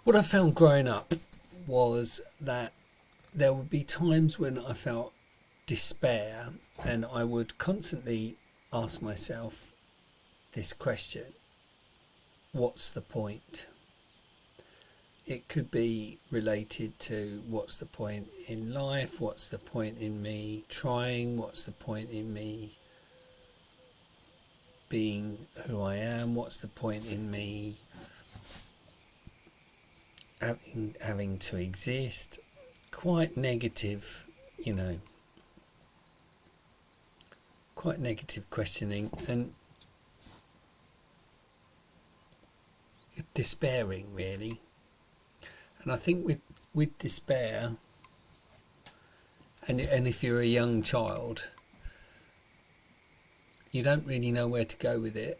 What I found growing up was that there would be times when I felt despair, and I would constantly ask myself this question: what's the point? It could be related to what's the point in life, what's the point in me trying, what's the point in me being who I am, what's the point in me having to exist. Quite negative, you know, quite negative questioning and despairing, really. And I think with despair, and if you're a young child, you don't really know where to go with it,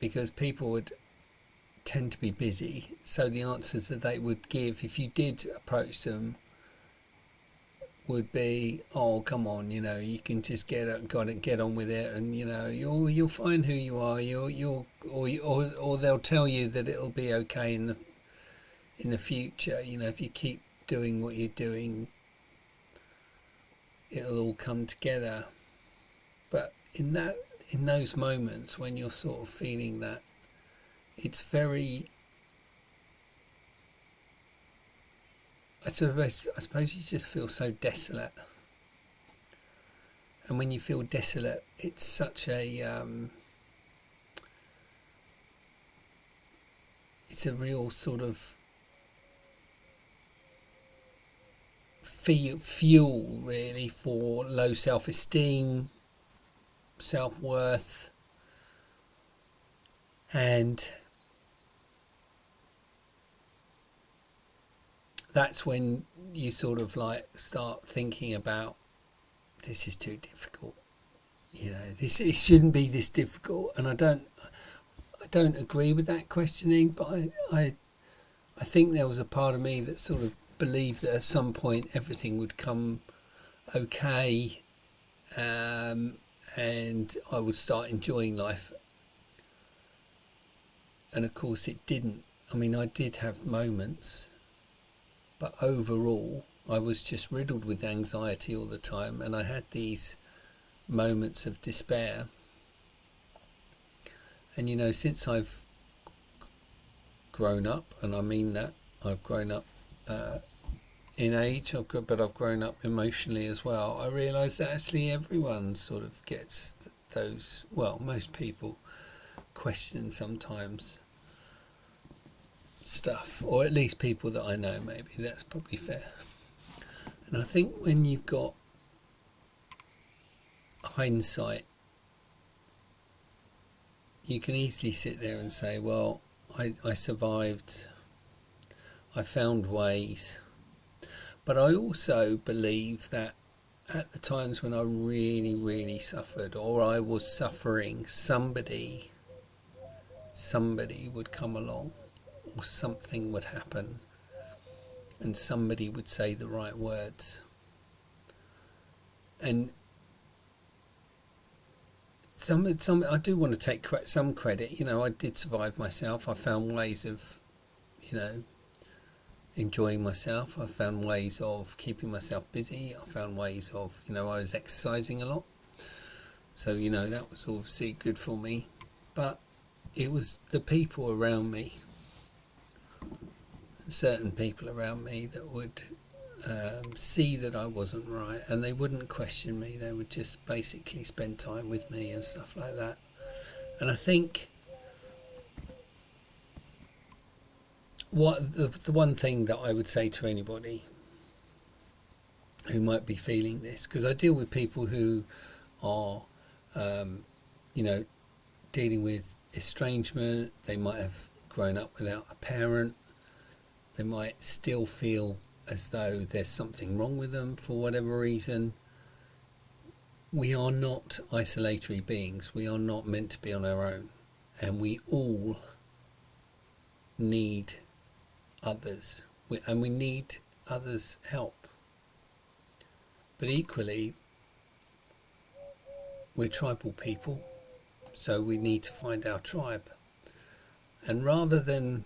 because people would tend to be busy. So the answers that they would give, if you did approach them, would be, "Oh, come on, you can just get on with it, and you'll find who you are. Or they'll tell you that it'll be okay in the future. If you keep doing what you're doing, it'll all come together." But in those moments when you're sort of feeling that, it's very, I suppose you just feel so desolate. And when you feel desolate, it's such it's a real sort of fuel, really, for low self-esteem, self-worth, and that's when you sort of like start thinking about, this is too difficult. It shouldn't be this difficult. And I don't agree with that questioning, but I think there was a part of me that sort of believed that at some point everything would come okay, and I would start enjoying life. And of course it didn't. I mean, I did have moments, but overall I was just riddled with anxiety all the time, and I had these moments of despair. And since I've grown up, and I mean that, I've grown up in age, but I've grown up emotionally as well, I realise that actually everyone sort of gets those, well, most people question sometimes stuff, or at least people that I know, maybe that's probably fair. And I think when you've got hindsight, you can easily sit there and say, well, I survived, I found ways. But I also believe that at the times when I really, really suffered, or I was suffering, somebody would come along, or something would happen, and somebody would say the right words. And some I do want to take some credit. I did survive myself. I found ways of, enjoying myself. I found ways of keeping myself busy. I found ways of, I was exercising a lot. So, that was obviously good for me. But it was the people around me, certain people around me, that would see that I wasn't right, and they wouldn't question me. They would just basically spend time with me and stuff like that. And I think the one thing that I would say to anybody who might be feeling this, because I deal with people who are dealing with estrangement, they might have grown up without a parent, they might still feel as though there's something wrong with them for whatever reason. We are not isolatory beings. We are not meant to be on our own. And we all need others. And we need others' help. But equally, we're tribal people. So we need to find our tribe. And rather than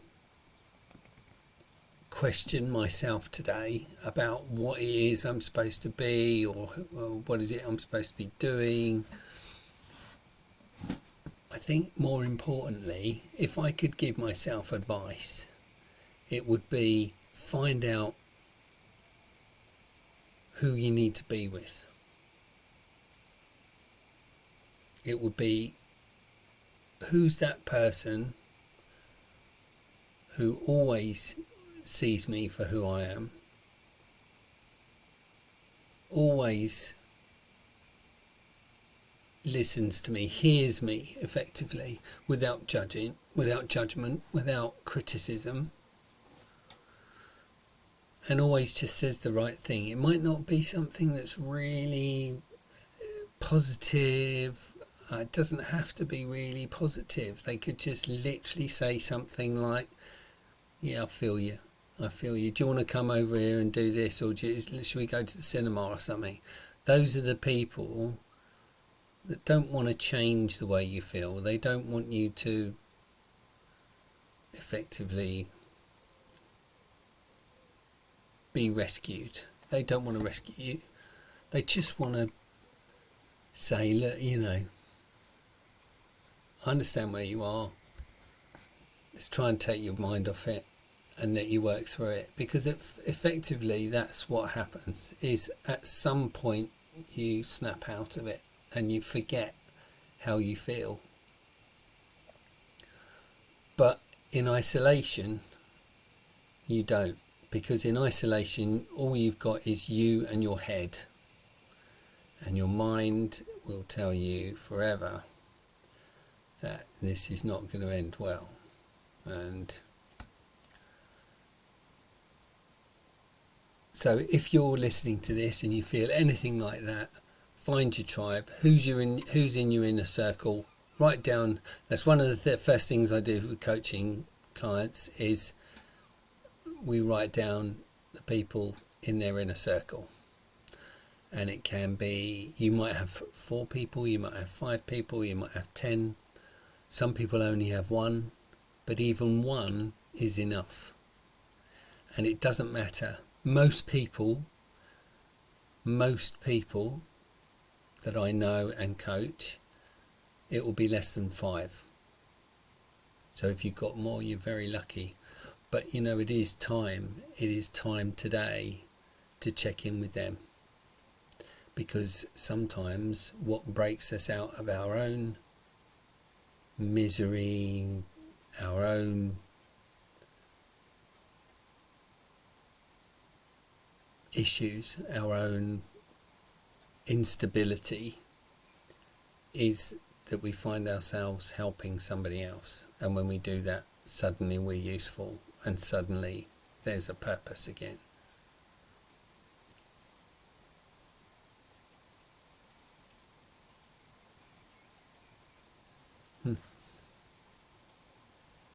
question myself today about what it is I'm supposed to be, or what is it I'm supposed to be doing. I think more importantly, if I could give myself advice, it would be find out who you need to be with. It would be, who's that person who always sees me for who I am, always listens to me, hears me effectively, without judging, without judgment, without criticism, and always just says the right thing. It might not be something that's really positive. It doesn't have to be really positive. They could just literally say something like, yeah, I feel you. Do you want to come over here and do this? Or should we go to the cinema or something? Those are the people that don't want to change the way you feel. They don't want you to effectively be rescued. They don't want to rescue you. They just want to say, look, I understand where you are. Let's try and take your mind off it and let you work through it. Because effectively that's what happens, is at some point you snap out of it and you forget how you feel. But in isolation, you don't. Because in isolation, all you've got is you and your head. And your mind will tell you forever that this is not going to end well. And so if you're listening to this and you feel anything like that, find your tribe. Who's in your inner circle? Write down. That's one of the first things I do with coaching clients, is we write down the people in their inner circle. And it can be, you might have 4 people, you might have 5 people, you might have 10. Some people only have 1, but even 1 is enough. And it doesn't matter. Most people that I know and coach, it will be less than 5. So if you've got more, you're very lucky. But it is time today to check in with them. Because sometimes what breaks us out of our own misery, our own issues, our own instability, is that we find ourselves helping somebody else. And when we do that, suddenly we're useful, and suddenly there's a purpose again.